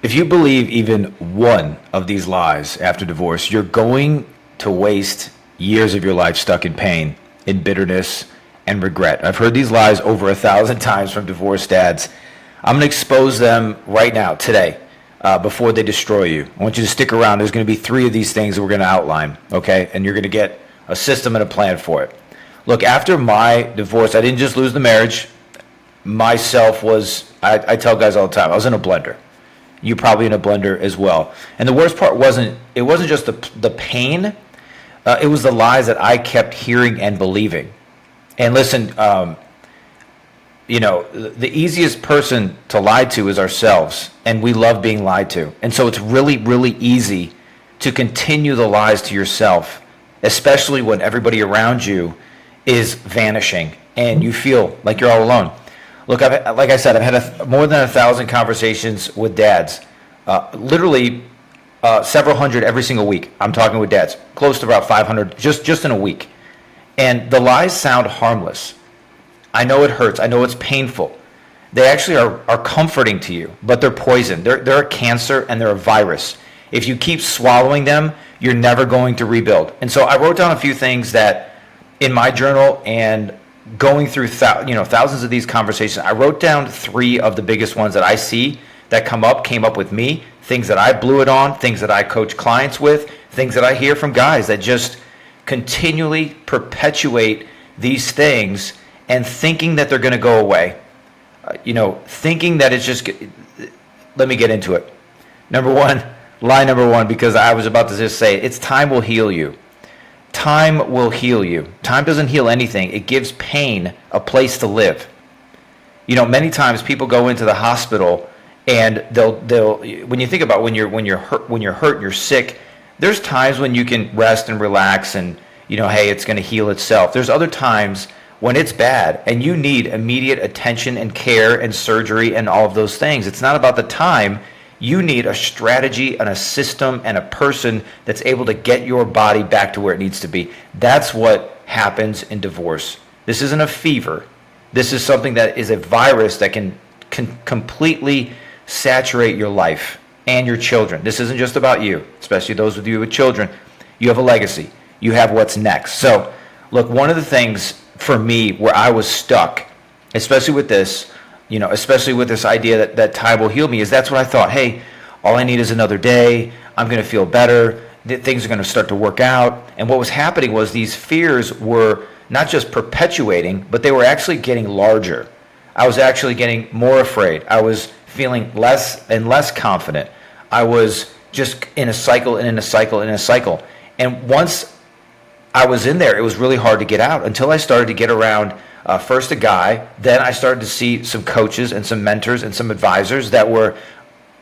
If you believe even one of these lies after divorce, you're going to waste years of your life stuck in pain, in bitterness, and regret. I've heard these lies over 1,000 times from divorced dads. I'm going to expose them right now, today, before they destroy you. I want you to stick around. There's going to be 3 of these things that we're going to outline, okay? And you're going to get a system and a plan for it. Look, after my divorce, I didn't just lose the marriage. Myself was, I tell guys all the time, I was in a blender. You're probably in a blender as well. And the worst part wasn't just the pain, it was the lies that I kept hearing and believing. And listen, the easiest person to lie to is ourselves, and we love being lied to. And so it's really, really easy to continue the lies to yourself, especially when everybody around you is vanishing and you feel like you're all alone. Look, like I said, I've had more than 1,000 conversations with dads, literally several hundred every single week. I'm talking with dads, close to about 500 just in a week. And the lies sound harmless. I know it hurts. I know it's painful. They actually are comforting to you, but they're poison. They're a cancer and they're a virus. If you keep swallowing them, you're never going to rebuild. And so I wrote down a few things that in my journal, and going through thousands of these conversations, I wrote down 3 of the biggest ones that I see that came up with me, things that I blew it on, things that I coach clients with, things that I hear from guys that just continually perpetuate these things and thinking that they're going to go away. Thinking that it's just, let me get into it. Lie number one, because I was about to just say, it's time will heal you. Time will heal you. Time doesn't heal anything. It gives pain a place to live. Many times people go into the hospital and they'll when you think about when you're hurt, you're sick, there's times when you can rest and relax and hey, it's going to heal itself. There's other times when it's bad and you need immediate attention and care and surgery and all of those things. It's not about the time. You need a strategy and a system and a person that's able to get your body back to where it needs to be. That's what happens in divorce. This isn't a fever. This is something that is a virus that can completely saturate your life and your children. This isn't just about you, especially those of you with children. You have a legacy. You have what's next. So, look, one of the things for me where I was stuck, especially with this, especially with this idea that time will heal me, is that's what I thought. Hey, all I need is another day. I'm going to feel better. Things are going to start to work out. And what was happening was these fears were not just perpetuating, but they were actually getting larger. I was actually getting more afraid. I was feeling less and less confident. I was just in a cycle and in a cycle and in a cycle. And once I was in there, it was really hard to get out until I started to get around first a guy, then I started to see some coaches and some mentors and some advisors that were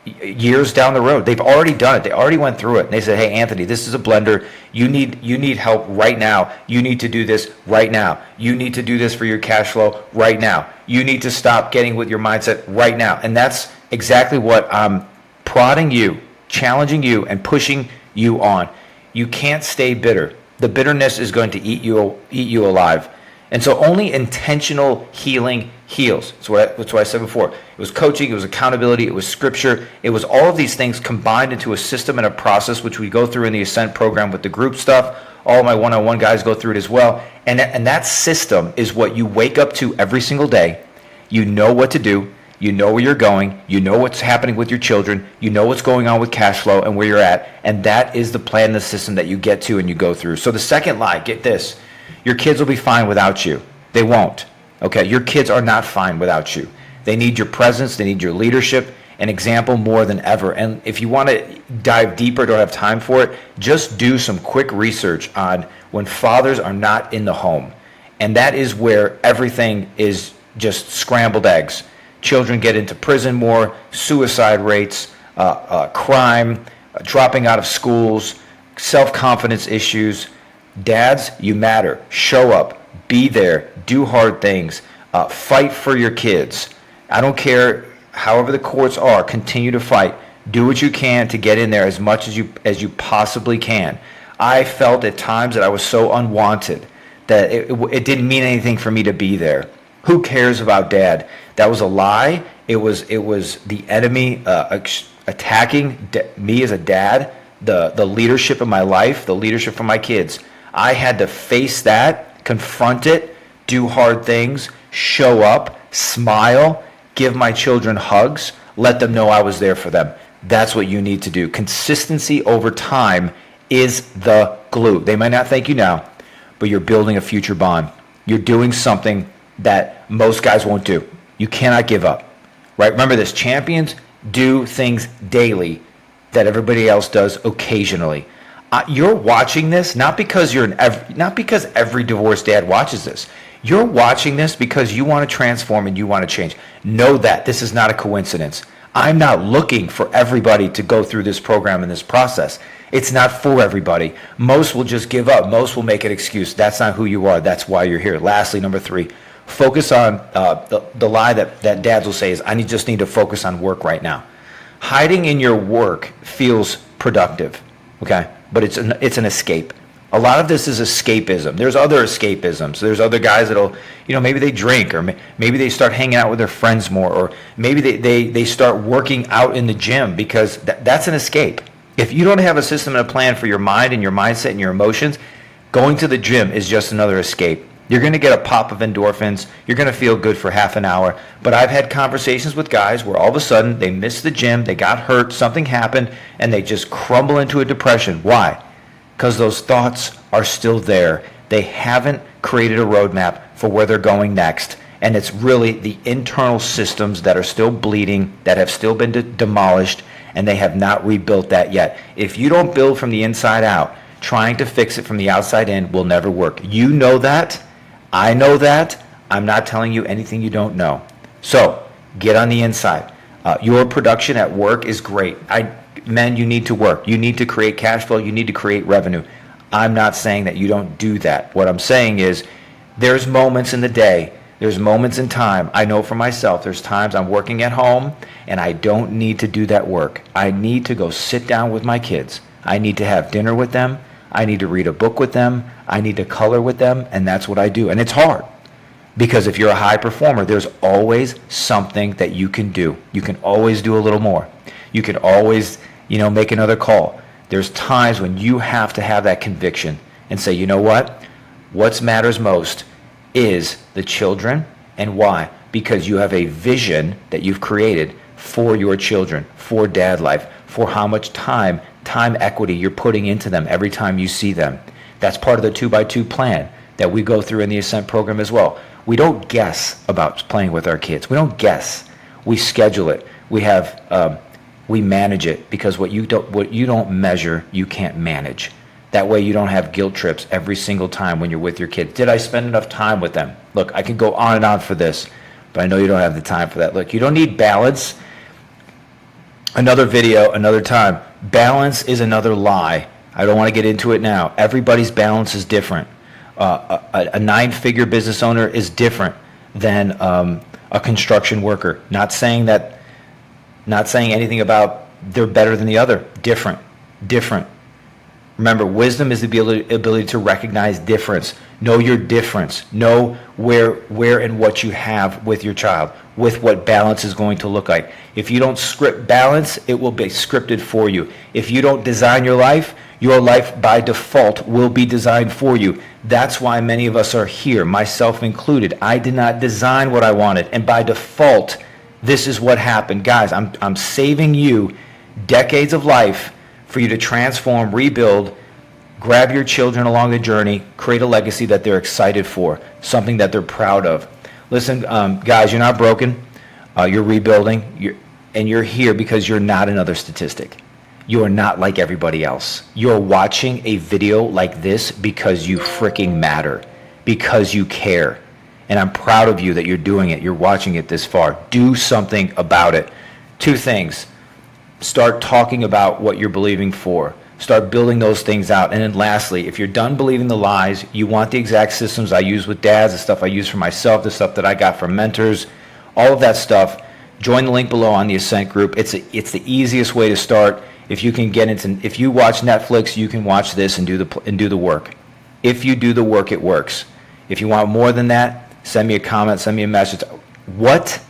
years down the road. They've already done it. They already went through it. And they said, hey, Anthony, this is a blender. You need help right now. You need to do this right now. You need to do this for your cash flow right now. You need to stop getting with your mindset right now. And that's exactly what I'm prodding you, challenging you, and pushing you on. You can't stay bitter. The bitterness is going to eat you alive. And so only intentional healing heals. That's what I said before. It was coaching, it was accountability, it was scripture. It was all of these things combined into a system and a process, which we go through in the Ascent program with the group stuff. All of my one-on-one guys go through it as well. And that system is what you wake up to every single day. You know what to do. You know where you're going. You know what's happening with your children. You know what's going on with cash flow and where you're at. And that is the plan, the system that you get to and you go through. So the second lie, get this. Your kids will be fine without you. They won't. Okay, your kids are not fine without you. They need your presence. They need your leadership and example more than ever. And if you want to dive deeper, don't have time for it, just do some quick research on when fathers are not in the home. And that is where everything is just scrambled eggs. Children get into prison more, suicide rates, crime, dropping out of schools, self-confidence issues. Dads, you matter. Show up. Be there. Do hard things. Fight for your kids. I don't care however the courts are. Continue to fight. Do what you can to get in there as much as you possibly can. I felt at times that I was so unwanted that it didn't mean anything for me to be there. Who cares about dad? That was a lie. It was the enemy attacking me as a dad, the leadership of my life, the leadership for my kids. I had to face that, confront it, do hard things, show up, smile, give my children hugs, let them know I was there for them. That's what you need to do. Consistency over time is the glue. They might not thank you now, but you're building a future bond. You're doing something that most guys won't do. You cannot give up, right? Remember this, champions do things daily that everybody else does occasionally. You're watching this not because not because every divorced dad watches this. You're watching this because you want to transform and you want to change. Know that this is not a coincidence. I'm not looking for everybody to go through this program and this process. It's not for everybody. Most will just give up. Most will make an excuse. That's not who you are. That's why you're here. Lastly, number 3, focus on the lie that dads will say is, I just need to focus on work right now. Hiding in your work feels productive, okay? But it's an escape. A lot of this is escapism. There's other escapisms. There's other guys that'll, maybe they drink, or maybe they start hanging out with their friends more, or maybe they start working out in the gym, because that's an escape. If you don't have a system and a plan for your mind and your mindset and your emotions, going to the gym is just another escape. You're going to get a pop of endorphins. You're going to feel good for half an hour. But I've had conversations with guys where all of a sudden they missed the gym, they got hurt, something happened, and they just crumble into a depression. Why? Because those thoughts are still there. They haven't created a roadmap for where they're going next. And it's really the internal systems that are still bleeding, that have still been demolished, and they have not rebuilt that yet. If you don't build from the inside out, trying to fix it from the outside in will never work. You know that. I know that. I'm not telling you anything you don't know. So get on the inside. Your production at work is great. Men, you need to work. You need to create cash flow. You need to create revenue. I'm not saying that you don't do that. What I'm saying is there's moments in the day, there's moments in time. I know for myself, there's times I'm working at home and I don't need to do that work. I need to go sit down with my kids. I need to have dinner with them. I need to read a book with them. I need to color with them, and that's what I do. And it's hard, because if you're a high performer, there's always something that you can do. You can always do a little more. You can always, make another call. There's times when you have to have that conviction and say, you know what matters most is the children. And why? Because you have a vision that you've created for your children, for dad life, for how much time equity you're putting into them every time you see them. That's part of the 2x2 plan that we go through in the Ascent program as well. We don't guess about playing with our kids. We don't guess. We schedule it. We manage it, because what you don't measure, you can't manage. That way you don't have guilt trips every single time when you're with your kids. Did I spend enough time with them? Look, I could go on and on for this, but I know you don't have the time for that. Look, you don't need balance. Another video, another time. Balance is another lie. I don't want to get into it now. Everybody's balance is different. A 9-figure business owner is different than a construction worker. Not saying anything about they're better than the other. Different. Remember, wisdom is the ability to recognize difference. Know your difference. Know where and what you have with your child, with what balance is going to look like. If you don't script balance, it will be scripted for you. If you don't design your life by default will be designed for you. That's why many of us are here, myself included. I did not design what I wanted, and by default, this is what happened. Guys, I'm saving you decades of life for you to transform, rebuild, grab your children along the journey, create a legacy that they're excited for, something that they're proud of. Listen, guys, you're not broken. You're rebuilding, and you're here because you're not another statistic. You are not like everybody else. You're watching a video like this because you freaking matter, because you care. And I'm proud of you that you're doing it. You're watching it this far. Do something about it. 2 things. Start talking about what you're believing for. Start building those things out. And then lastly, if you're done believing the lies, you want the exact systems I use with dads, the stuff I use for myself, the stuff that I got from mentors, all of that stuff, join the link below on the Ascent group. It's the easiest way to start. If you can if you watch Netflix, you can watch this and do the work. If you do the work, it works. If you want more than that, send me a comment, send me a message. What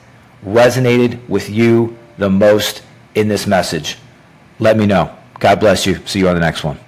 resonated with you the most in this message, let me know. God bless you. See you on the next one.